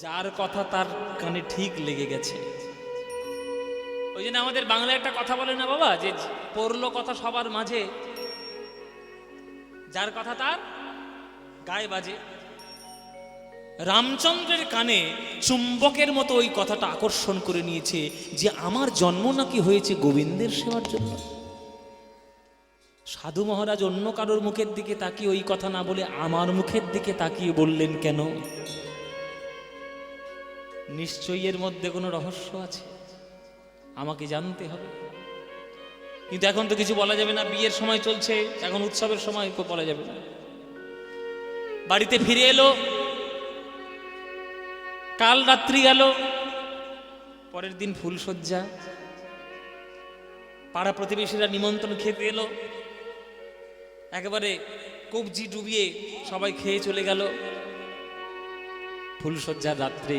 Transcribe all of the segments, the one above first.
যার কথা তার কানে ঠিক লেগে গেছে। ওই জন্য আমাদের বাংলায় একটা কথা বলে না বাবা, যে পড়লো কথা সবার মাঝে, যার কথা তার গায়ে বাজে। রামচন্দ্রের কানে চুম্বকের মতো ওই কথাটা আকর্ষণ করে নিয়েছে যে আমার জন্ম নাকি হয়েছে গোবিন্দের সেবার জন্য। সাধু মহারাজ অন্য কারোর মুখের দিকে তাকিয়ে ওই কথা না বলে আমার মুখের দিকে তাকিয়ে বললেন কেন? নিশ্চয়ই এর মধ্যে কোনো রহস্য আছে, আমাকে জানতে হবে। কিন্তু এখন তো কিছু বলা যাবে না, বিয়ের সময় চলছে, এখন উৎসবের সময় বলা যাবে না। বাড়িতে ফিরে এলো, কাল রাত্রি গেল, পরের দিন ফুলশয্যা, পাড়া প্রতিবেশীরা নিমন্ত্রণ খেতে এলো, একেবারে কবজি ডুবিয়ে সবাই খেয়ে চলে গেল। ফুলশয্যার রাত্রে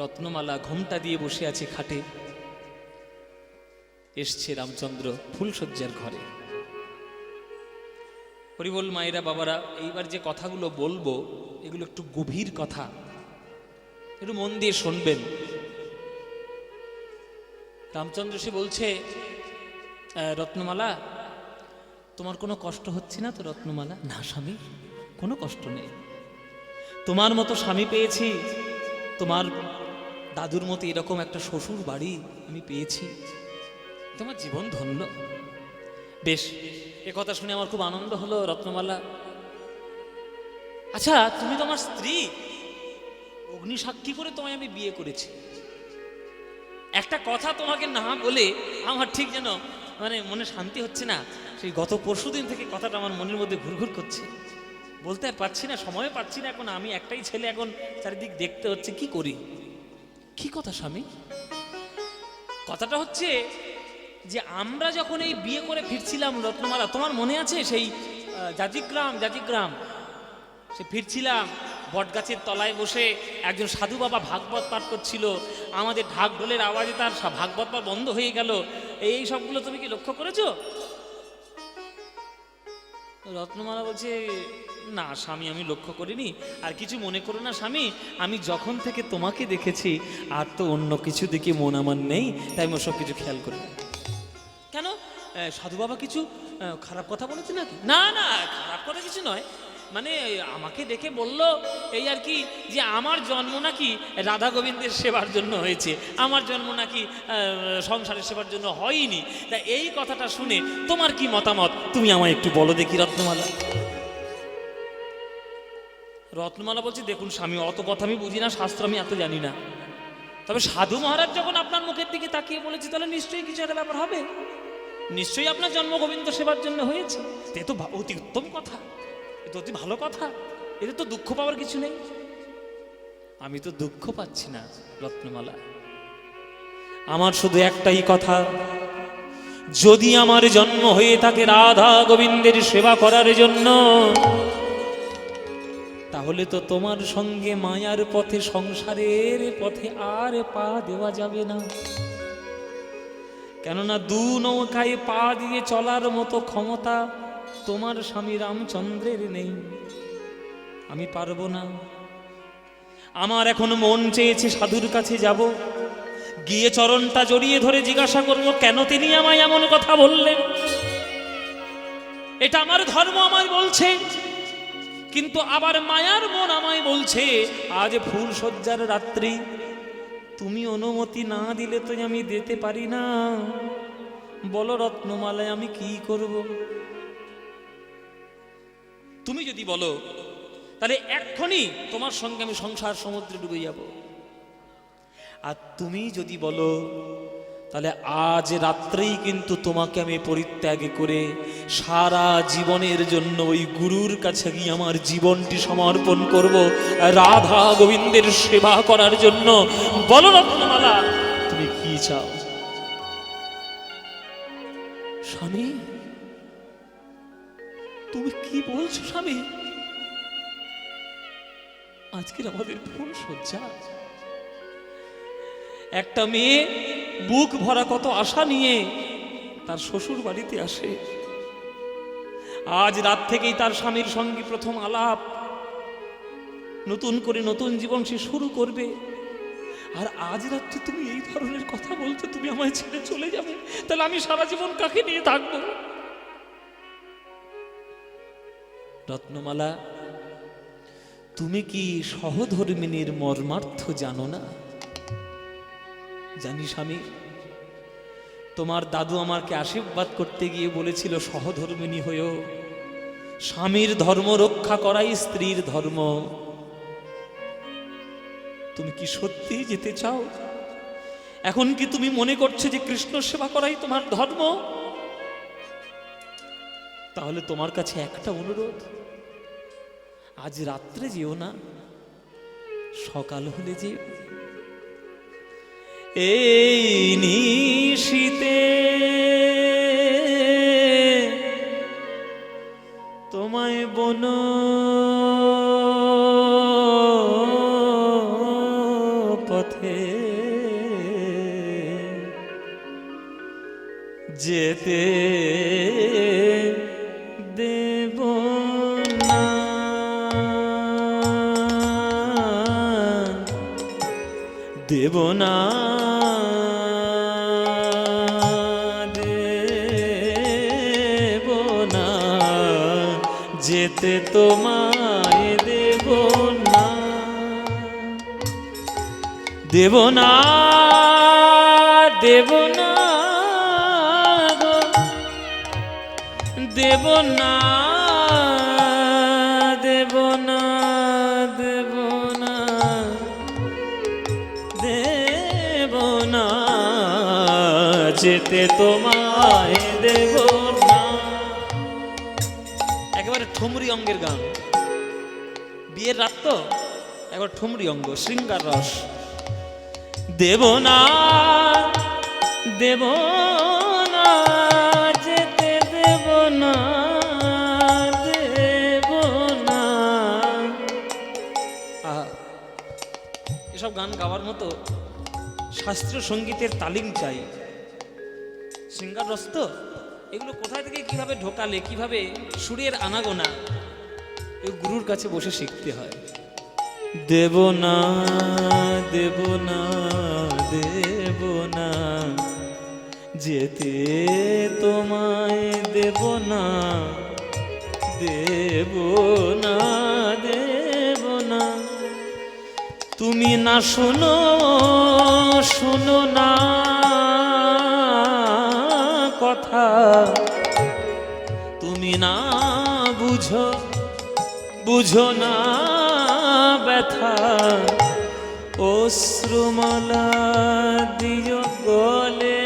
রত্নমালা ঘোমটা দিয়ে বসে আছে খাটে। এসছে রামচন্দ্র ফুলশয্যার ঘরে। হরিবল মায়েরা, বাবারা, এইবার যে কথাগুলো বলবো এগুলো একটু গভীর কথা, একটু মন দিয়ে শুনবেন। রামচন্দ্র সে বলছে, রত্নমালা, তোমার কোনো কষ্ট হচ্ছে না তো? রত্নমালা, না স্বামী, কোনো কষ্ট নেই। তোমার মতো স্বামী পেয়েছি, তোমার দাদুর মতো এরকম একটা শ্বশুর বাড়ি আমি পেয়েছি, তোমার জীবন ধন্য। বেশ, এ কথা শুনে আমার খুব আনন্দ হলো। রত্নমালা, আচ্ছা তুমি তো আমার স্ত্রী, অগ্নি সাক্ষী করে তোমায় আমি বিয়ে করেছি। একটা কথা তোমাকে না বলে আমার ঠিক যেন মনে শান্তি হচ্ছে না। সেই গত পরশুদিন থেকে কথাটা আমার মনের মধ্যে ঘুরঘুর করছে, বলতে আর পারছি না, সময় পাচ্ছি না। এখন আমি একটাই ছেলে, এখন চারিদিক দেখতে হচ্ছে, কি করি? কি কথা স্বামী? কথাটা হচ্ছে যে আমরা যখন এই বিয়ে করে ফিরছিলাম, রত্নমালা, তোমার মনে আছে সেই জাজিগ্রাম সে ফিরছিলাম, বটগাছের তলায় বসে একজন সাধু বাবা ভাগবত পাঠ করছিল, আমাদের ঢাক ঢোলের আওয়াজে তার ভাগবত পাঠ বন্ধ হয়ে গেল। এই সবগুলো তুমি কি লক্ষ্য করেছো? রত্নমালা বলছে, না স্বামী, আমি লক্ষ্য করিনি। আর কিছু মনে করো না স্বামী, আমি যখন থেকে তোমাকে দেখেছি আর তো অন্য কিছু দেখে মন আমার নেই, তাই আমি সব কিছু খেয়াল করি। কেন, সাধু বাবা কিছু খারাপ কথা বলেছে নাকি? না না, খারাপ কথা কিছু নয়, আমাকে দেখে বলল এই আর কি, যে আমার জন্ম নাকি রাধা গোবিন্দের সেবার জন্য হয়েছে, আমার জন্ম নাকি সংসারের সেবার জন্য হয়নি। তা এই কথাটা শুনে তোমার কি মতামত, তুমি আমায় একটু বলো দেখি। রত্নমালা বলছি, দেখুন স্বামী, অত কথা আমি বুঝি না, শাস্ত্র আমি এত জানি না, তবে সাধু মহারাজ যখন আপনার মুখের দিকে তাকিয়ে বলেছি, তাহলে নিশ্চয়ই কিছু একটা ব্যাপার হবে, নিশ্চয়ই আপনার জন্ম গোবিন্দ সেবার জন্য হয়েছে। এ তো অতি উত্তম কথা, এ তো অতি ভালো কথা, এতে তো দুঃখ পাওয়ার কিছু নেই। আমি তো দুঃখ পাচ্ছি না রত্নমালা, আমার শুধু একটাই কথা, যদি আমার জন্ম হয়ে থাকে রাধা গোবিন্দের সেবা করার জন্য, তাহলে তো তোমার সঙ্গে মায়ার পথে, সংসারের পথে আর পা দেওয়া যাবে না। কেননা দু নৌকায় পা দিয়ে চলার মতো ক্ষমতা তোমার স্বামী রামচন্দ্রের নেই, আমি পারবো না। আমার এখন মন চেয়েছে সাধুর কাছে যাব, গিয়ে চরণটা জড়িয়ে ধরে জিজ্ঞাসা করব, কেন তিনি আমায় এমন কথা বললেন? এটা আমার ধর্ম আমায় বলছে, কিন্তু আবার মায়ার মন আমায় বলছে, আজ ফুলশয্যার রাত্রি, তুমি অনুমতি না দিলে তো আমি দিতে পারি না। বলো রত্নমালায়, আমি কি করব? তুমি যদি বলো তাহলে এক্ষুনি তোমার সঙ্গে আমি সংসার সমুদ্রে ডুবে যাব, আর তুমি যদি বলো তাহলে আজ রাত্রেই কিন্তু তোমাকে আমি পরিত্যাগ করে সারা জীবনের জন্য ওই গুরুর কাছে গিয়ে আমার জীবনটি সমর্পণ করব রাধা গোবিন্দের সেবা করার জন্য। বলো রত্নমালা, তুমি কি চাও? স্বামী, তুমি কি বলছো স্বামী? আজকের আমাদের ফুলশয্যা, একটা মেয়ে বুক ভরা কত আশা নিয়ে তার শ্বশুর বাড়িতে আসে, আজ রাত থেকেই তার স্বামীর সঙ্গে প্রথম আলাপ, নতুন করে নতুন জীবন সে শুরু করবে। আর আজ রাত্রে তুমি এই ধরনের কথা বলছো, তুমি আমায় ছেড়ে চলে যাবে, তাহলে আমি সারা জীবন কাকে নিয়ে থাকবো? রত্নমালা, তুমি কি সহধর্মিনীর মর্মার্থ জানো না? জানি স্বামী, তোমার দাদু আমাকে আশীর্বাদ করতে গিয়ে বলেছিল সহধর্মিনী হয়েও, স্বামীর ধর্ম রক্ষা করাই স্ত্রীর ধর্ম। তুমি কি সত্যি যেতে চাও? এখন কি তুমি মনে করছো যে কৃষ্ণ সেবা করাই তোমার ধর্ম? তাহলে তোমার কাছে একটা অনুরোধ, আজ রাত্রে যেও না, সকাল হলে যেও। এই নিশীতে তোমায় বন পথে যেতে দেব না, দেব না, দেব না, যেতে তোমায় দেব না, দেব না, দেব না, দেব না, দেব না, দেব না, দেব না, যেতে তোমায় দেব না। একেবারে ঠুমরি অঙ্গের গান, বিয়ের রাত তো, একবার ঠুমরি অঙ্গ, শৃঙ্গার রস। দেব না, দেব না, যেতে দেব না, দেব না। এসব গান গাওয়ার মতো শাস্ত্রীয় সঙ্গীতের তালিম চাই। শৃঙ্গার রস তো, এগুলো কোথায় থেকে কিভাবে ঢোকালে, কিভাবে সুরের আনাগোনা, এই গুরুর কাছে বসে শিখতে হয়। দেব না, দেব না, দেব না, যেতে তোমায় দেব না, দেব না, দেব না। তুমি না শোনো, শোনো না কথা, তুমি না বুঝো, বুঝো না ব্যথা, অশ্রুমালা দিও গলে,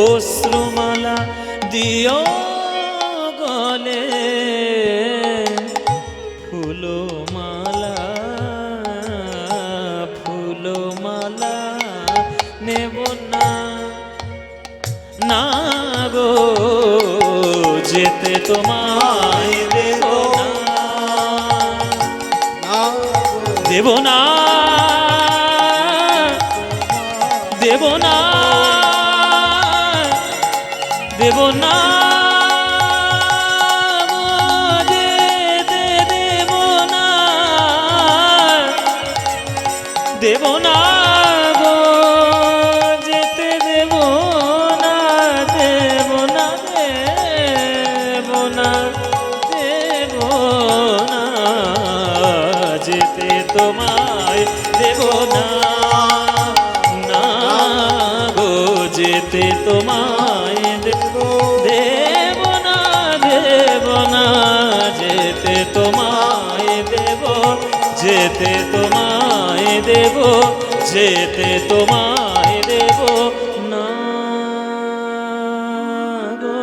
অশ্রুমালা দিও গলে, ফুলমালা, ফুলমালা নেব না, না গো, যেতে তোমায় দেব না, দেব না, দেব না, দেব না, দেব না, দেব না গো, যেতে দেব না, দেব না, দেব না, দেব না, যেতে তোমায় দেব না, না গো, যেতে তোমায় দেব, দেব না, দেব না, যেতে তোমায় দেব, যেতে তোমায় দেব, যেতে তোমায় দেব না গো।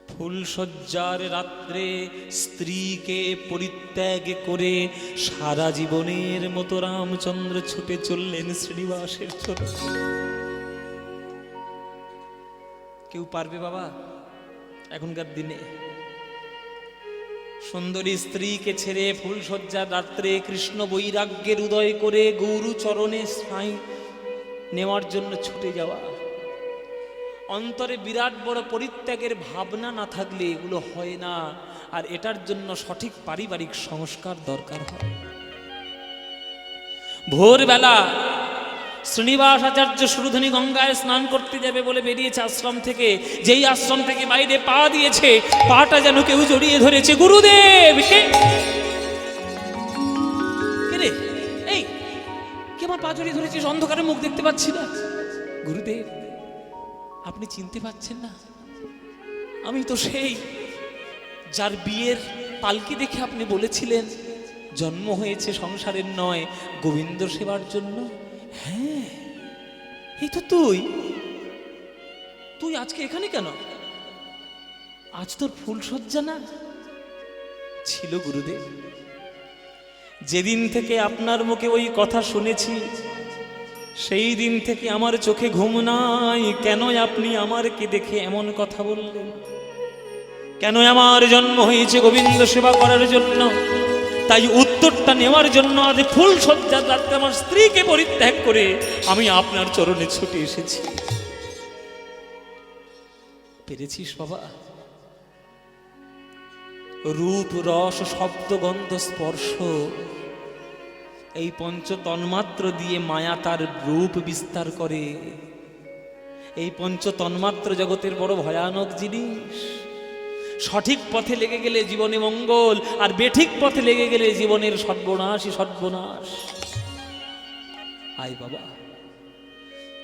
ফুলশয্যার রাত্রে স্ত্রীকে পরিত্যাগ করে সারা জীবনের মতো রামচন্দ্র ছুটে চললেন শ্রীনিবাসের জন্য। কেউ পারবে বাবা এখনকার দিনে? সুন্দরী স্ত্রীকে ছেড়ে ফুলশয্যার রাত্রে কৃষ্ণ বৈরাগ্যের উদয় করে গৌর চরণে নেওয়ার জন্য ছুটে যাওয়া। অন্তরে বিরাট বড় পরিত্যাগের ভাবনা না থাকলে এগুলো হয় না, আর এটার জন্য সঠিক পারিবারিক সংস্কার দরকার হয়। ভোরবেলা শ্রীনিবাস আচার্য সুরধনী গঙ্গায় স্নান করতে যাবে বলে বেরিয়েছে আশ্রম থেকে। যেই আশ্রম থেকে বাইরে পা দিয়েছে, পাটা যেন কেউ জড়িয়ে ধরেছে। গুরুদেব! কে রে? এই কে আমার পা জড়িয়ে ধরেছিস? অন্ধকারে মুখ দেখতে পাচ্ছি না। গুরুদেব, আপনি চিনতে পারছেন না? আমি তো সেই যার বিয়ের পালকি দেখে আপনি বলেছিলেন জন্ম হয়েছে সংসারের নয়, গোবিন্দ সেবার জন্য। হ্যাঁ, এই তো তুই। তুই আজকে এখানে কেন? আজ তোর ফুলসজ্জা না? ছিল গুরুদেব। যেদিন থেকে আপনার মুখে ওই কথা শুনেছি, সেই দিন থেকে আমার চোখে ঘুম নাই। কেন আপনি আমারকে দেখে এমন কথা বললেন? কেন? আমার জন্ম হয়েছে গোবিন্দ সেবা করার জন্য, তাই উত্তরটা নেওয়ার জন্য আজ ফুল সজ্জার রাত্রে আমার স্ত্রীকে পরিত্যাগ করে আমি আপনার চরণে ছুটে এসেছি। পেরেছিস বাবা? রূপ, রস, শব্দ, গন্ধ, স্পর্শ, এই পঞ্চ তন্মাত্র দিয়ে মায়া তার রূপ বিস্তার করে। এই পঞ্চ তন্মাত্র জগতের বড় ভয়ানক জিনিস। সঠিক পথে লেগে গেলে জীবনে মঙ্গল, আর বেঠিক পথে লেগে গেলে জীবনের সর্বনাশই সর্বনাশ। আয় বাবা,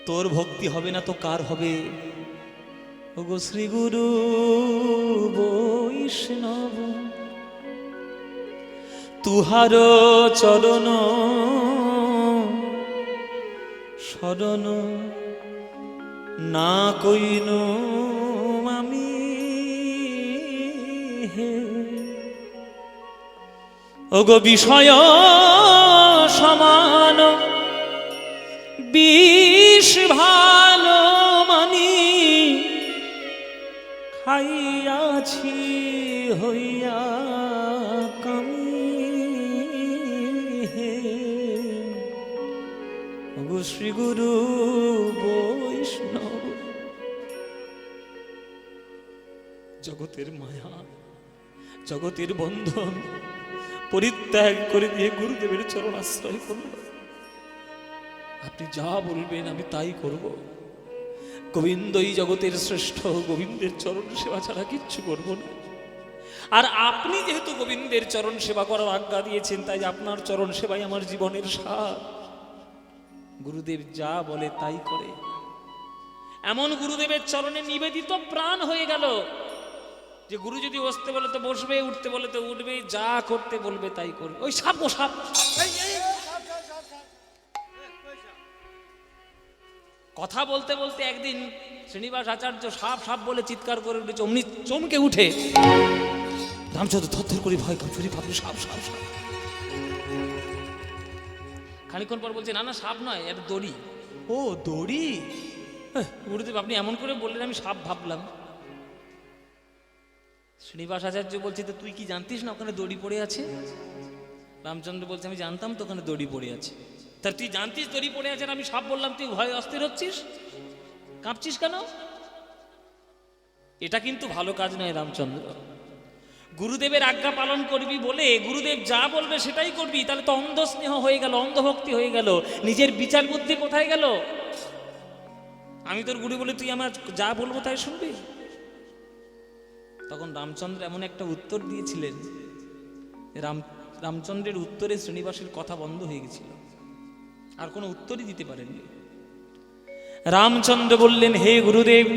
তোর ভক্তি হবে না তো কার হবে? ওগো শ্রী গুরু বৈষ্ণব, তুহার চরণ শরণ না কইন আমি হে। ওগো বিষয় সমান বিষ ভালো মানি, খাইয়াছি হইয়া কামি হে। ওগো শ্রী গুরু বৈষ্ণব, জগতের মায়া, জগতের বন্ধন পরিত্যাগ করে দিয়ে গুরুদেবের চরণ আশ্রয় করব। আপনি যা বলবেন আমি তাই করব। গোবিন্দই জগতের শ্রেষ্ঠ, গোবিন্দের চরণ সেবা ছাড়া কিচ্ছু করব না। আর আপনি যেহেতু গোবিন্দের চরণ সেবা করার আজ্ঞা দিয়েছেন, তাই আপনার চরণ সেবাই আমার জীবনের স্বাদ। গুরুদেব যা বলে তাই করে। এমন গুরুদেবের চরণে নিবেদিত প্রাণ হয়ে গেল যে গুরু যদি বসতে বলে তো বসবে, উঠতে বলে তো উঠবে, যা করতে বলবে তাই করবে। ওই সাপ, ও সাপ। কথা বলতে বলতে একদিন শ্রীনিবাস আচার্য সাপ সাপ বলে চিৎকার করে উঠেছে। অমনি চমকে উঠে রামচন্দ্র থরথর করে ভয় কাঁপছে, ভাবলো সাপ সাপ সাপ। খানিকক্ষণ পর বলছে না না সাপ নয়, এটা দড়ি। ও দড়ি? গুরুদেব আপনি এমন করে বললেন আমি সাপ ভাবলাম। শ্রীনিবাস আচার্য বলছে তো তুই কি জানতিস না ওখানে দড়ি পড়ে আছে? রামচন্দ্র বলছে আমি জানতাম তো ওখানে দড়ি পড়ে আছে। তা তুই জানতিস দড়ি পড়ে আছে, আমি সাপ বললাম, তুই ভয় অস্থির হচ্ছিস, কাঁপছিস কেন? এটা কিন্তু ভালো কাজ নয় রামচন্দ্র। গুরুদেবের আজ্ঞা পালন করবি বলে গুরুদেব যা বলবে সেটাই করবি, তাহলে তো অন্ধ স্নেহ হয়ে গেল, অন্ধভক্তি হয়ে গেল। নিজের বিচার বুদ্ধি কোথায় গেল? আমি তোর গুরু বলে তুই আমার যা বলবো তাই শুনবি? তখন রামচন্দ্র এমন একটা উত্তর দিয়েছিলেন, রামচন্দ্রের উত্তরে শ্রীনিবাসের কথা বন্ধ হয়ে গেছিল, আর কোনো উত্তরই দিতে পারেননি। রামচন্দ্র বললেন হে গুরুদেব,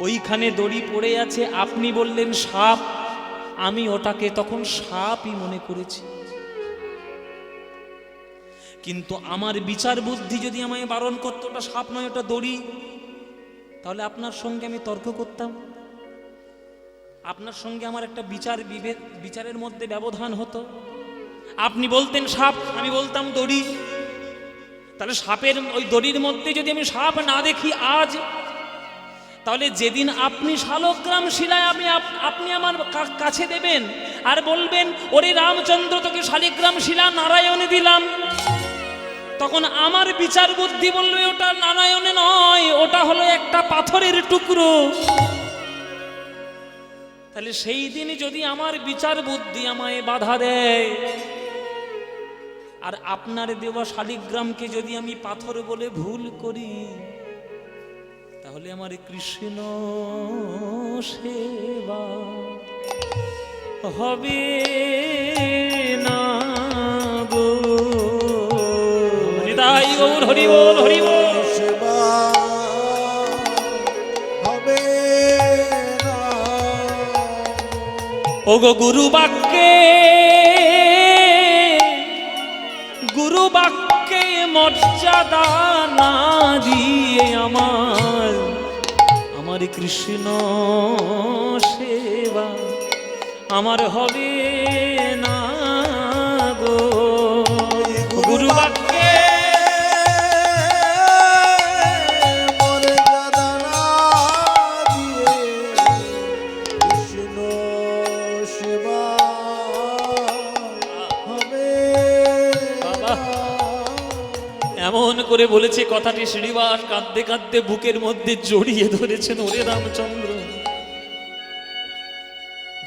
ওইখানে দড়ি পড়ে আছে, আপনি বললেন সাপ, আমি ওটাকে তখন সাপই মনে করেছি। কিন্তু আমার বিচার বুদ্ধি যদি আমায় বারণ করতো ওটা সাপ নয় ওটা দড়ি, তাহলে আপনার সঙ্গে আমি তর্ক করতাম, আপনার সঙ্গে আমার একটা বিচারের মধ্যে ব্যবধান হতো। আপনি বলতেন সাপ, আমি বলতাম দড়ি, তাহলে সাপের ওই দড়ির মধ্যে যদি আমি সাপ না দেখি আজ, তাহলে যেদিন আপনি শালগ্রাম শিলায় আপনি আমার কাছে দেবেন আর বলবেন ওরে রামচন্দ্র তোকে শালিগ্রাম শিলা নারায়ণে দিলাম, তখন আমার বিচার বুদ্ধি বলবে ওটা নারায়ণে নয়, ওটা হলো একটা পাথরের টুকরো। তাহলে সেই দিন যদি আমার বিচার বুদ্ধি আমায় বাধা দেয়, আর আপনার দেওয়া শালিগ্রামকে যদি আমি পাথর বলে ভুল করি, তাহলে আমার কৃষ্ণ সেবা হবে না গো। হরিদাই গৌর, হরি বল, হরি বল। সেবা হবে না। ওগো গুরু বাক্যে, গুরু বাক্যে মর্যাদা না দিয়ে আমার কৃষ্ণ সেবা আমার হবে না গো। গুরু বাক্যে মর্যাদা না দিয়ে কৃষ্ণ সেবা হবে না। এমন করে বলেছে কথাটি শ্রীনিবাস কাঁদতে কাঁদতে বুকের মধ্যে জড়িয়ে ধরেছেন। ওরে রামচন্দ্র,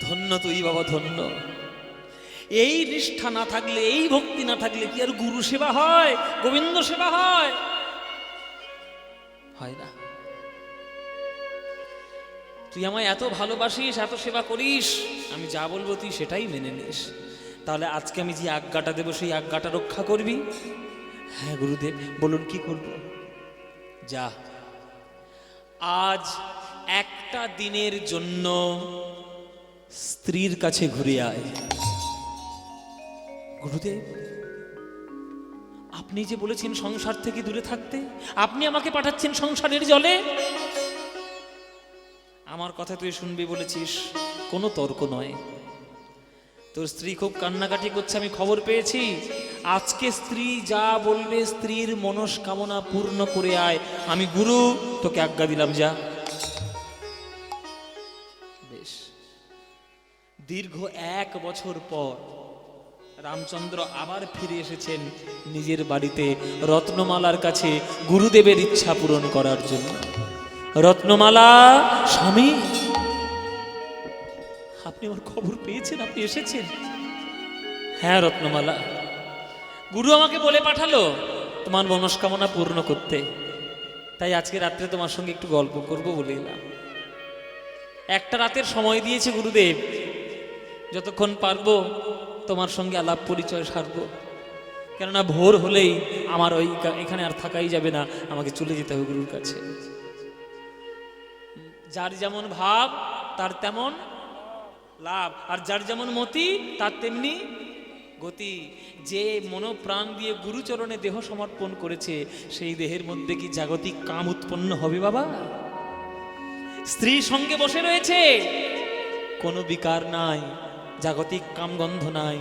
ধন্য তুই বাবা, ধন্য। এই নিষ্ঠা না থাকলে, এই ভক্তি না থাকলে কি আর গুরু সেবা হয়, গোবিন্দ সেবা হয়? হয় না। তুই আমায় এত ভালোবাসিস, এত সেবা করিস, আমি যা বলবো তুই সেটাই মেনে নিস। তাহলে আজকে আমি যে আজ্ঞাটা দেবো সেই আজ্ঞাটা রক্ষা করবি? হ্যাঁ গুরুদেব, বলুন কি করব? যা, আজ একটা দিনের জন্য স্ত্রীর কাছে ঘুরে আয়। গুরুদেব, আপনি যে বলেছেন সংসার থেকে দূরে থাকতে, আপনি আমাকে পাঠাচ্ছেন সংসারের জলে। আমার কথা তুই শুনবি বলেছিস, কোনো তর্ক নয়। তোর স্ত্রী খুব কান্নাকাটি করছে, আমি খবর পেয়েছি। আজকে স্ত্রী যা বলবে, স্ত্রীর মনস্কামনা পূর্ণ করে আয়। আমি গুরু তোকে আজ্ঞা দিলাম, যা। বেশ, দীর্ঘ 1 বছর পর রামচন্দ্র আবার ফিরে এসেছেন নিজের বাড়িতে রত্নমালার কাছে গুরুদেবের ইচ্ছা পূরণ করার জন্য। রত্নমালা, স্বামী আপনি আমার খবর পেয়েছেন, আপনি এসেছেন? হ্যাঁ রত্নমালা, গুরু আমাকে বলে পাঠালো তোমার মনস্কামনা পূর্ণ করতে, তাই আজকে রাত্রে তোমার সঙ্গে একটু গল্প করবো বলে এলাম। একটা রাতের সময় দিয়েছে গুরুদেব, যতক্ষণ পারবো তোমার সঙ্গে আলাপ পরিচয় সারবো। কেননা ভোর হলেই আমার ওই এখানে আর থাকাই যাবে না, আমাকে চলে যেতে হবে গুরুর কাছে। যার যেমন ভাব তার তেমন লাভ, আর যার যেমন মতি তার তেমনি গতি। যে মনোপ্রাণ দিয়ে গুরুচরণে দেহ সমর্পণ করেছে, সেই দেহের মধ্যে কি জাগতিক কাম উৎপন্ন হবে বাবা? স্ত্রী সঙ্গে বসে রয়েছে, কোনো বিকার নাই, জাগতিক কামগন্ধ নাই,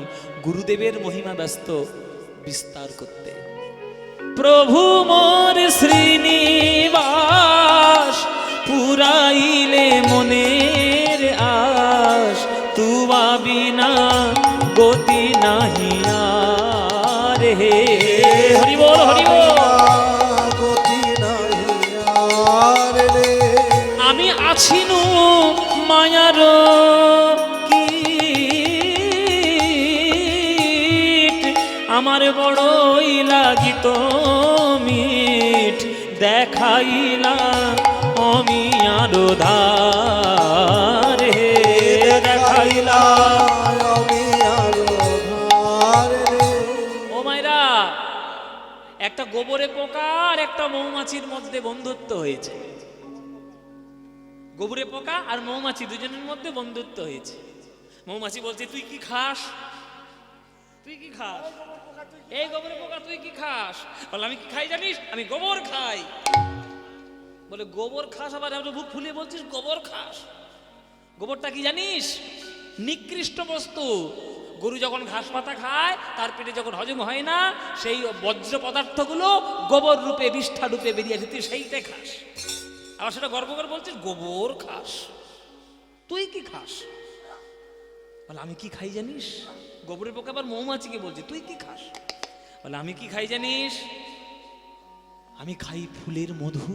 গুরুদেবের মহিমা ব্যস্ত বিস্তার করতে। প্রভু মোর শ্রীনিবাস, পুরাইলে মনের আশ, তুবা বিনা গতি নাহি আর হে। হরি বল, হরি বল। গতি নাহি আর রে। আমি আছিনু মায়ার কীট, আমার বড়ই লাগিত মিঠ, দেখাইলা আমি আরো ধার হে, দেখাইলা আমি আরো ধার রে। ও মায়েরা, একটা গোবরে পোকা আর একটা মৌমাছির মধ্যে বন্ধুত্ব হয়েছে। গোবরে পোকা আর মৌমাছি দুজনের মধ্যে বন্ধুত্ব হয়েছে। মৌমাছি বলছে তুই কি খাস, তুই কি খাস? এই গোবরে পোকা তুই কি খাস? বলে আমি কি খাই জানিস? আমি গোবর খাই। বলে গোবর খাস, আবার বুক ফুলিয়ে বলছিস গোবর খাস? গোবরটা কি জানিস? নিকৃষ্ট বস্তু। গরু যখন ঘাস পাতা খায়, তার পেটে যখন হজম হয় না, সেই বজ্র পদার্থগুলো গোবর রূপে, বিষ্ঠা রূপে বেরিয়ে আসে, তুই সেইটাই খাস। আবার সেটা গর্ব করে বলছিস গোবর খাস, তুই কি খাস? বলে আমি কি খাই জানিস? গোবরের পোকা আবার মৌমাছিকে বলছে তুই কি খাস? বলে আমি কি খাই জানিস? আমি খাই ফুলের মধু।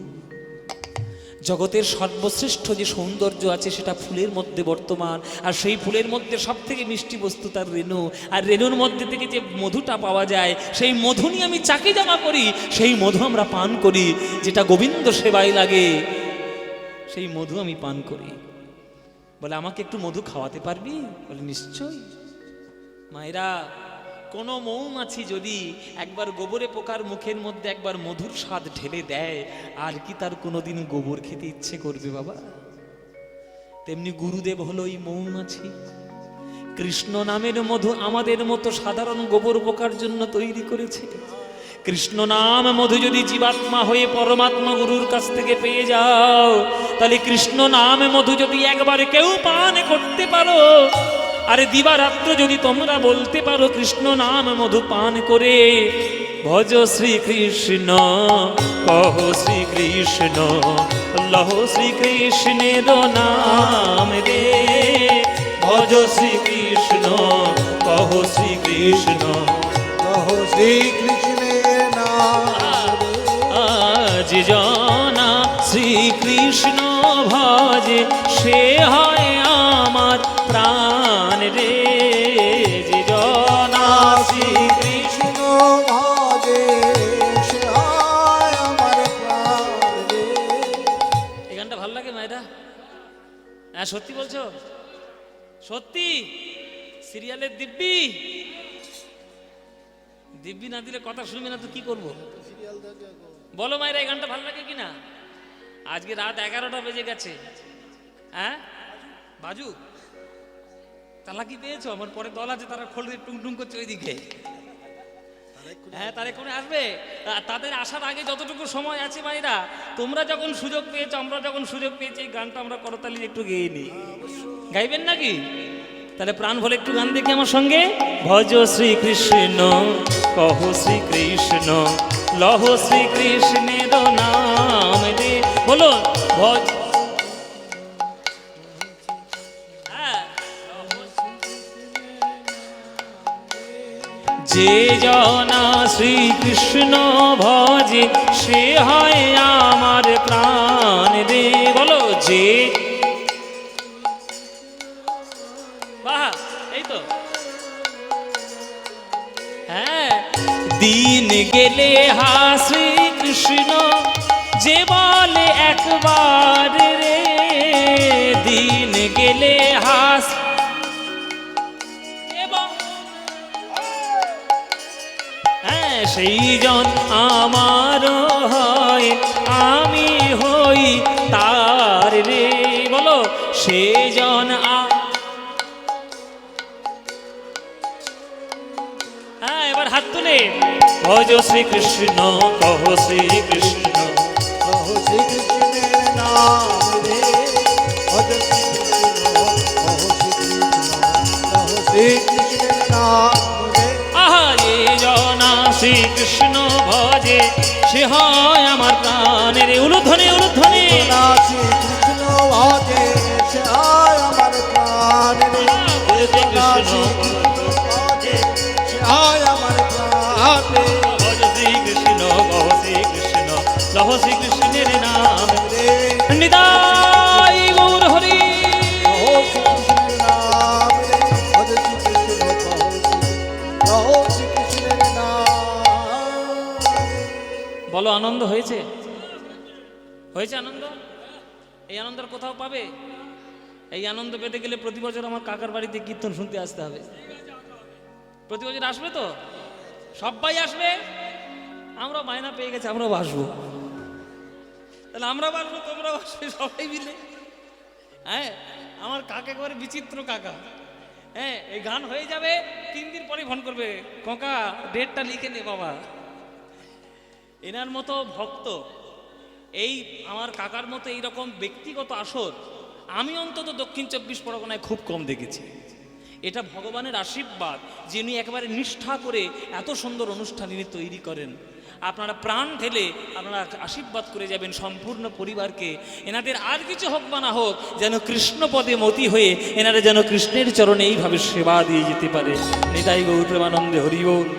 জগতের সর্বশ্রেষ্ঠ যে সৌন্দর্য আছে সেটা ফুলের মধ্যে বর্তমান, আর সেই ফুলের মধ্যে সব থেকে মিষ্টি বস্তু তার রেণু, আর রেণুর মধ্যে থেকে যে মধুটা পাওয়া যায় সেই মধু নিয়ে আমি চাকি জামা করি, সেই মধু আমরা পান করি, যেটা গোবিন্দ সেবায় লাগে সেই মধু আমি পান করি। বলে আমাকে একটু মধু খাওয়াতে পারবি? বলে নিশ্চয়ই। মায়েরা, কোনো মৌমাছি যদি একবার গোবরে পোকার মুখের মধ্যে একবার মধুর স্বাদ ঢেলে দেয়, আর কি তার কোনোদিন গোবর খেতে ইচ্ছে করবে বাবা? তেমনি গুরুদেব হলো এই মৌমাছি। কৃষ্ণ নামের মধু আমাদের মতো সাধারণ গোবর পোকার জন্য তৈরি করেছে। কৃষ্ণ নাম মধু যদি জীবাত্মা হয়ে পরমাত্মা গুরুর কাছ থেকে পেয়ে যাও, তাহলে কৃষ্ণ নাম মধু যদি একবার কেউ পান করতে পারো, আরে দিবারাত্র যদি তোমরা বলতে পারো কৃষ্ণ নাম মধু পান করে, ভজ শ্রীকৃষ্ণ, কহ শ্রীকৃষ্ণ, লহ শ্রীকৃষ্ণের নাম রে, ভজ শ্রীকৃষ্ণ, কহ শ্রীকৃষ্ণ, কহ শ্রীকৃষ্ণের নাম রে। আজ জনা শ্রীকৃষ্ণ ভজে সে হয় আমার প্রাণ রে, যে জনা কৃষ্ণ ভজে সে হয় আমার প্রাণ রে। এই গানটা ভালো লাগে মায়েরা? হ্যাঁ সত্যি বলছো? সত্যি? সিরিয়ালের দিব্যি দিব্যি না দিলে কথা শুনবে না তো কি করব? বলো মায়েরা, এই গানটা ভালো লাগে কিনা? আজকে রাত 11টা বেজে গেছে। হ্যাঁ বাজু তালা কি পেয়েছো? আমার পরে দল আছে, তারা খোলরে টুং টুং করছে ওইদিকে। হ্যাঁ তারা এক্ষুনি আসবে। তাদের আসার আগে যতটুকু সময় আছে মায়েরা, তোমরা যখন সুযোগ পেয়েছো, আমরা যখন সুযোগ পেয়েছি, এই গানটা আমরা করতালি একটু গেয়ে নিই। গাইবেন নাকি? তাহলে প্রাণ ভরে একটু গান দেখি আমার সঙ্গে। ভজ শ্রীকৃষ্ণ, কহ শ্রীকৃষ্ণ, লহ শ্রীকৃষ্ণের নাম রে। বলো ভজ। যে জনা শ্রীকৃষ্ণ ভজে সে হয় আমার প্রাণ রে। বলো যে, বাহ এই তো। হ্যাঁ, দিন গেলে হা শ্রীকৃষ্ণ যে বলে একবার রে, দিন গেলে হাস সেই জন আমার হয়, আমি হই তার রে। বলো সে জন হ্যাঁ এবার হাত তুলে ভজ শ্রীকৃষ্ণ, কহ শ্রীকৃষ্ণ, কহ শ্রীকৃষ্ণের নাম রে। ভজ শ্রীকৃষ্ণ, কহ শ্রীকৃষ্ণ, কহ শ্রীকৃষ্ণের নাম রে। আহা এ জনা শ্রীকৃষ্ণ ভজে সে হয় আমার প্রাণের। উলুধ্বনি উলুধ্বনি। না শ্রীকৃষ্ণ ভজে সে হয় আমার প্রাণ রে। না শ্রীকৃষ্ণ ভজে সে হয় আমার প্রাণ রে। ভজ শ্রীকৃষ্ণ, কহ শ্রীকৃষ্ণ, লহ শ্রীকৃষ্ণের নাম রে। নিতাই গৌর হরি। কহ শ্রীকৃষ্ণের নাম রে। ভজ শ্রীকৃষ্ণ, কহ শ্রীকৃষ্ণের নাম রে। বলো আনন্দ হয়েছে? হয়েছে আনন্দ? এই আনন্দের কোথাও পাবে? এই আনন্দ পেতে গেলে প্রতি বছর আমার কাকার বাড়িতে কীর্তন শুনতে আসতে হবে। প্রতি বছর আসবে তো? সবাই আসবে? আমরা বায়না পেয়ে গেছি, আমরাও আসবো। তাহলে আমরা আসবো, তোমরাও আসবে, সবাই মিলে। হ্যাঁ আমার কাকা একেবারে বিচিত্র কাকা। হ্যাঁ এই গান হয়ে যাবে, 3 দিন পরে ফোন করবে, কাকা ডেটটা লিখে নে বাবা। এনার মতো ভক্ত, এই আমার কাকার মতো এইরকম ব্যক্তিগত আসর আমি অন্তত দক্ষিণ 24 পরগনায় খুব কম দেখেছি। এটা ভগবানের আশীর্বাদ, যিনি একেবারে নিষ্ঠা করে এত সুন্দর অনুষ্ঠান ইনি তৈরি করেন। আপনারা প্রাণ ঢেলে আপনারা আশীর্বাদ করে যাবেন সম্পূর্ণ পরিবারকে। এনাদের আর কিছু হোক বা না হোক, যেন কৃষ্ণ পদে মতি হয়ে এনারা যেন কৃষ্ণের চরণে এইভাবে সেবা দিয়ে যেতে পারে। নিতাই গৌর প্রেমানন্দে হরি বল।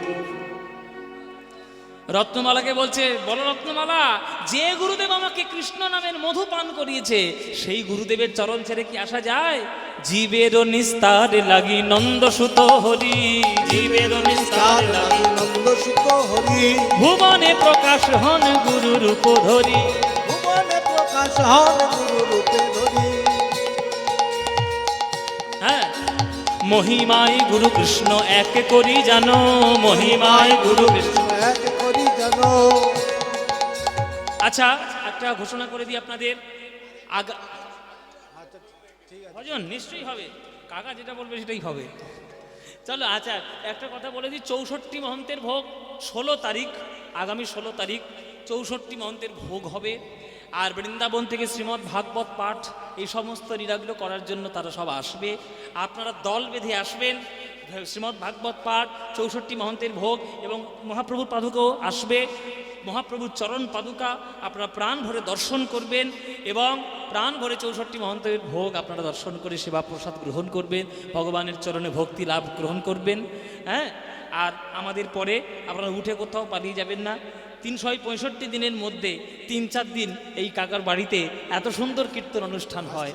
রত্নমালাকে বলছে, বলো রত্নমালা, যে গুরুদেব আমাকে কৃষ্ণ নামের মধু পান করিয়েছে সেই গুরুদেবের চরণ ছেড়ে কি আসা যায়? জীবের নিস্তারে লাগি নন্দসুত হরি, জীবের নিস্তারে লাগি নন্দসুত হরি, ভুবনে প্রকাশ হন গুরু রূপ ধরি, ভুবনে প্রকাশ হন গুরু রূপে ধরি। হ্যাঁ, মহিমায় গুরু কৃষ্ণ এক করি জানো, মহিমায় গুরু কৃষ্ণ এক করি জানো। আচ্ছা, একটা ঘোষণা করে দিই আপনাদের। ভজন নিশ্চয়ই হবে, কাকা যেটা বলবে সেটাই হবে। চলো, আচ্ছা একটা কথা বলে দিই, 64 মহন্তের ভোগ 16 তারিখ, আগামী 16 তারিখ 64 মহন্তের ভোগ হবে। আর বৃন্দাবন থেকে শ্রীমদ্ ভাগবত পাঠ এই সমস্ত লীলাগুলো করার জন্য তারা সব আসবে। আপনারা দল বেঁধে আসবেন। শ্রীমদ্ ভাগবত পাঠ, 64 মহন্তের ভোগ এবং মহাপ্রভুর পাদুকাও আসবে। মহাপ্রভুর চরণ পাদুকা আপনারা প্রাণ ভরে দর্শন করবেন এবং প্রাণ ভরে 64 মহন্তের ভোগ আপনারা দর্শন করে সেবা প্রসাদ গ্রহণ করবেন, ভগবানের চরণে ভক্তি লাভ গ্রহণ করবেন। হ্যাঁ, আর আমাদের পরে আপনারা উঠে কোথাও পালিয়ে যাবেন না। 365 দিনের মধ্যে 3-4 দিন এই কাকার বাড়িতে এত সুন্দর কীর্তন অনুষ্ঠান হয়,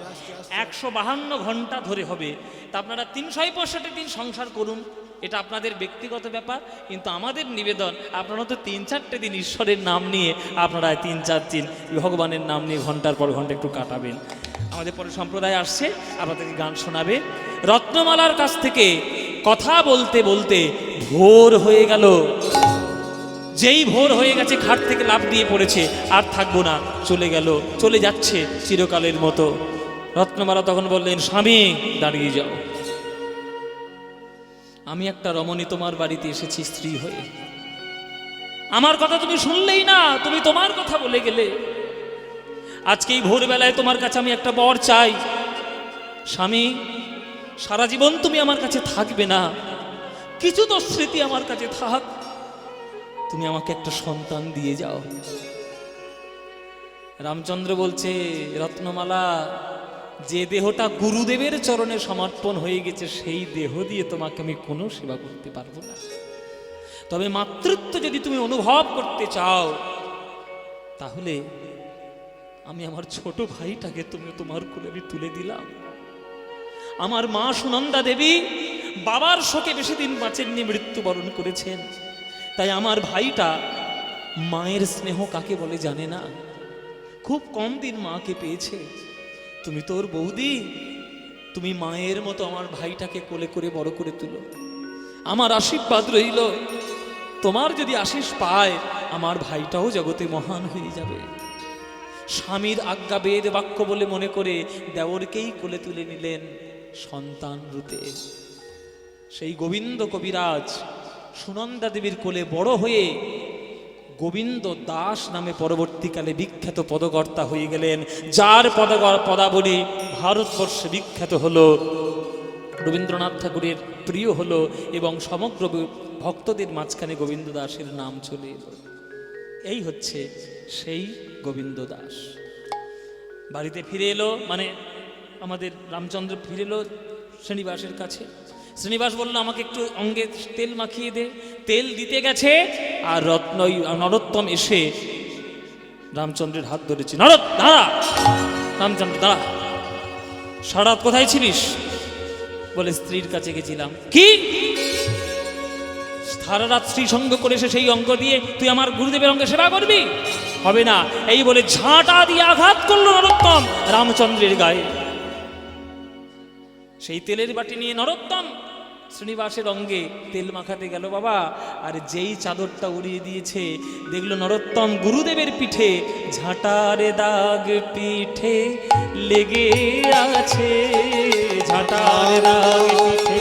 152 ঘন্টা ধরে হবে। তা আপনারা 365 দিন সংসার করুন, এটা আপনাদের ব্যক্তিগত ব্যাপার, কিন্তু আমাদের নিবেদন আপনারা তো 3-4টে দিন ঈশ্বরের নাম নিয়ে আপনারা 3-4 দিন ভগবানের নাম নিয়ে ঘন্টার পর ঘন্টা একটু কাটাবেন। আমাদের পরে সম্প্রদায় আসছে, আপনাদেরকে গান শোনাবে। রত্নমালার কাছ থেকে কথা বলতে বলতে ভোর হয়ে গেল। যেই ভোর হয়ে গেছে খাট থেকে লাফ দিয়ে পড়েছে, আর থাকবো না, চলে গেল, চলে যাচ্ছে চিরকালের মতো। রত্নমালা তখন বললেন, স্বামী দাঁড়িয়ে যাও, আমি একটা রমণী তোমার বাড়িতে এসেছি স্ত্রী হয়ে। আমার কথা তুমি শুনলেই না, তুমি তোমার কথা বলে গেলে। আজকে এই ভোরবেলায় তোমার কাছে আমি একটা বর চাই। স্বামী, সারা জীবন তুমি আমার কাছে থাকবে না, কিছু তো স্মৃতি আমার কাছে থাক, তুমি আমাকে একটা সন্তান দিয়ে যাও। রামচন্দ্র বলছে, রত্নমালা, যে দেহটা গুরুদেবের চরণে সমর্পণ হয়ে গেছে সেই দেহ দিয়ে তোমাকে আমি কোনো সেবা করতে পারবো না। তবে মাতৃত্ব যদি তুমি অনুভব করতে চাও, তাহলে আমি আমার ছোট ভাইটাকে তুমি তোমার কোলে আমি তুলে দিলাম। আমার মা সুনন্দা দেবী বাবার শোকে বেশি দিন বাঁচেননি, মৃত্যুবরণ করেছেন। তাই আমার ভাইটা মায়ের স্নেহ কাকে বলে জানে না, খুব কম দিন মাকে পেয়েছে। তুমি তোর বৌদি, তুমি মায়ের মতো আমার ভাইটাকে কোলে করে বড় করে তুলো। আমার আশীর্বাদ রইল, তোমার যদি আশিস পায় আমার ভাইটাও জগতে মহান হয়ে যাবে। স্বামীর আজ্ঞা বেদ বাক্য বলে মনে করে দেওরকেই কোলে তুলে নিলেন সন্তান রূপে। সেই গোবিন্দ কবিরাজ সুনন্দা দেবীর কোলে বড় হয়ে গোবিন্দ দাস নামে পরবর্তীকালে বিখ্যাত পদকর্তা হয়ে গেলেন, যার পদাবলী ভারতবর্ষে বিখ্যাত হলো, রবীন্দ্রনাথ ঠাকুরের প্রিয় হলো এবং সমগ্র ভক্তদের মাঝখানে গোবিন্দ দাসের নাম চলে এলো। এই হচ্ছে সেই গোবিন্দ দাস। বাড়িতে ফিরে এলো, মানে আমাদের রামচন্দ্র ফিরে এলো শ্রীনিবাসের কাছে। শ্রীনিবাস বলল, আমাকে একটু অঙ্গে তেল মাখিয়ে দে। তেল দিতে গেছে আর নরোত্তম এসে রামচন্দ্রের হাত ধরেছে। দাঁড়া রামচন্দ্র, দাঁড়া, সারা রাত কোথায় ছিলিস? বলে, স্ত্রীর কাছে গেছিলাম। কি সারা রাত স্ত্রী সঙ্গ করে এসে সেই অঙ্গ দিয়ে তুই আমার গুরুদেবের অঙ্গে সেবা করবি? হবে না। এই বলে ঝাঁটা দিয়ে আঘাত করলো নরোত্তম রামচন্দ্রের গায়ে। সেই তেলের বাটি নিয়ে নরোত্তম শ্রীনিবাসের অঙ্গে তেল মাখাতে গেল বাবা, আর যেই চাদরটা উড়িয়ে দিয়েছে দেখলো নরোত্তম গুরুদেবের পিঠে ঝাঁটারে দাগ পিঠে লেগে আছে, ঝাঁটারে দাগ পিঠে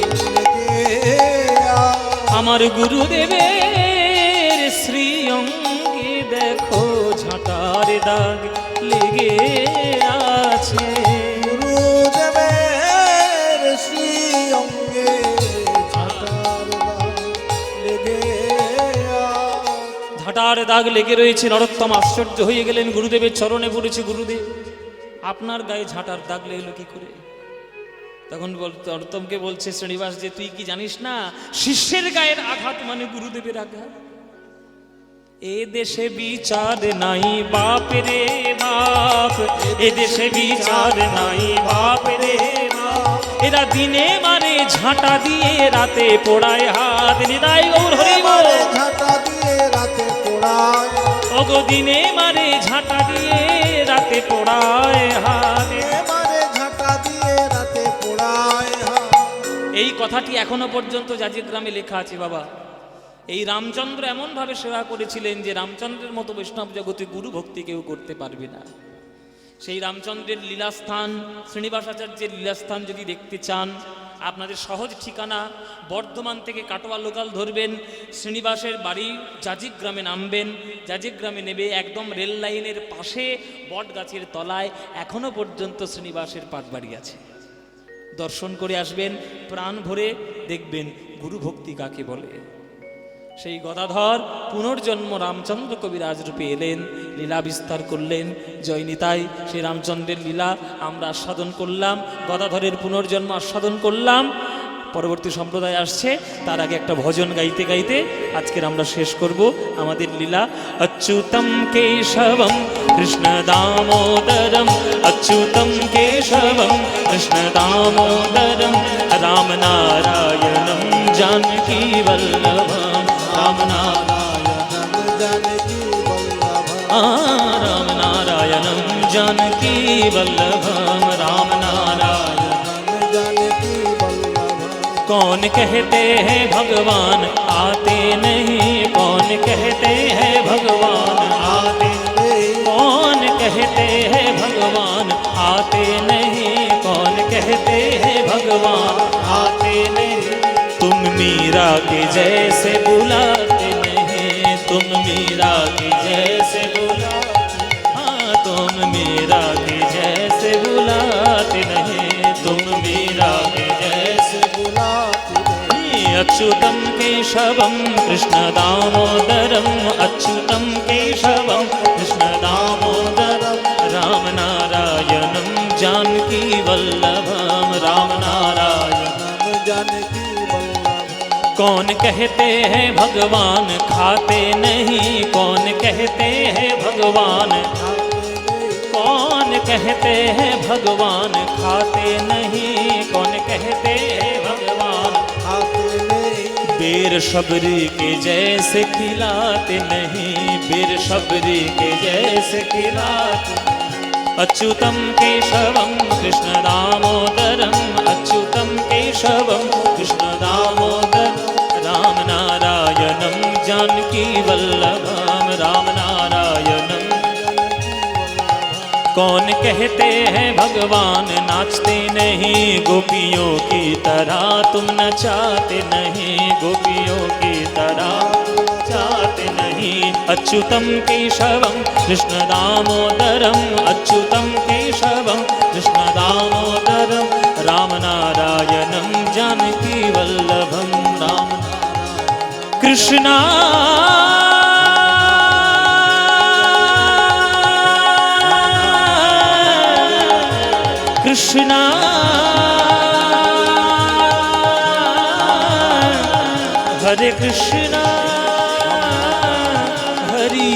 আমার গুরুদেবের শ্রী অঙ্গে দেখো ঝাঁটারে দাগ লেগে আছে। গুরুদেবের শ্রী অঙ্গে ঝাঁটার দাগ লেগে ঝাঁটার দাগ লেগে রয়েছে। নরোত্তম আশ্চর্য হয়ে গেলেন, গুরুদেবের চরণে পড়েছে, গুরুদেব আপনার গায়ে ঝাঁটার দাগ লেগেলো কি করে? তখন নরোত্তমকে বলছে শ্রীনিবাস যে, তুই কি জানিস না শিষ্যের গায়ের আঘাত মানে গুরুদেবের আঘাত? এ দেশে বিচার নাই বাপ রে বাপ, এ দেশে বিচার নাই বাপ রে বাপ। এরা দিনে মারে ঝাঁটা দিয়ে রাতে পোড়ায় হাত। নিতাই গৌর হরি বল। ঝাঁটা দিয়ে রাতে পোড়ায়, ওগো দিনে মারে ঝাঁটা দিয়ে রাতে পোড়ায় হাত। এবারে ঝাঁটা দিয়ে রাতে পোড়ায় হাত। এই কথাটি এখনো পর্যন্ত জাজির গ্রামে লেখা আছে বাবা। এই রামচন্দ্র এমনভাবে সেবা করেছিলেন যে রামচন্দ্রের মতো বৈষ্ণব জগতে গুরু ভক্তি কেউ করতে পারবে না। সেই রামচন্দ্রের লীলাস্থান, শ্রীনিবাসাচার্যের লীলাস্থান যদি দেখতে চান, আপনাদের সহজ ঠিকানা বর্ধমান থেকে কাটোয়া লোকাল ধরবেন, শ্রীনিবাসের বাড়ি জাজিক গ্রামে নামবেন, জাজিক গ্রামে নেবে একদম রেল লাইনের পাশে বট গাছের তলায় এখনো পর্যন্ত শ্রীনিবাসের পাটবাড়ি আছে। দর্শন করে আসবেন, প্রাণ ভরে দেখবেন গুরু ভক্তি কাকে বলে। সেই গদাধর পুনর্জন্ম রামচন্দ্র কবিরাজ রূপে এলেন, লীলা বিস্তার করলেন। জয় নিতাই। সেই রামচন্দ্রের লীলা আমরা আস্বাদন করলাম, গদাধরের পুনর্জন্ম আস্বাদন করলাম। পরবর্তী সম্প্রদায় আসছে, তার আগে একটা ভজন গাইতে গাইতে আজকের আমরা শেষ করব আমাদের লীলা। অচ্যুতম কেশবম কৃষ্ণ দামোদরম, অচ্যুতম কেশবম কৃষ্ণ দামোদরম, রাম নারায়ণম জানকী বল্লভম, রাম নারায়ণম জানকী বল্লভম, রাম नारायणं जानकी वल्लभम, राम नारायण। जानकी वल्लभ। कौन कहते हैं भगवान आते नहीं, कौन कहते हैं भगवान आते नहीं, कौन कहते हैं भगवान आते नहीं, कौन कहते हैं भगवान आते नहीं। तुम मीरा के जैसे बुलाते नहीं, तुम मीरा के जैसे बुलाते, हाँ तुम मीरा के जैसे बुलाते नहीं, तुम मीरा के जैसे बुलाते नहीं। अच्युतम केशवम कृष्ण दामोदरम, अच्युतम केशवम कृष्ण दामोदरम, राम नारायणम जानकी वल्लभम, राम नारायण जानकी वल्लभ। कौन कहते हैं भगवान खाते नहीं, कौन कहते हैं भगवान, कौन कहते हैं भगवान खाते नहीं, कौन कहते हैं भगवान खाते नहीं। बेर शबरी के जैसे खिलाते नहीं, बेर शबरी के जैसे खिलाते। अच्युतम केशवम कृष्ण दामोदरम, अच्युतम केशवम कृष्ण दामोदर, राम नारायणम जानकी वल्लभम, राम नारायणम। कौन कहते हैं भगवान नाचते नहीं, गोपियों की तरह तुम नचाते नहीं, गोपियों की तरह चाहते नहीं। अच्युतम केशवम कृष्ण दामोदरम, अच्युतम केशवम कृष्ण दामोदरम, राम नारायणम जानकी वल्लभम, राम कृष्णा कृष्णा हरे कृष्णा हरि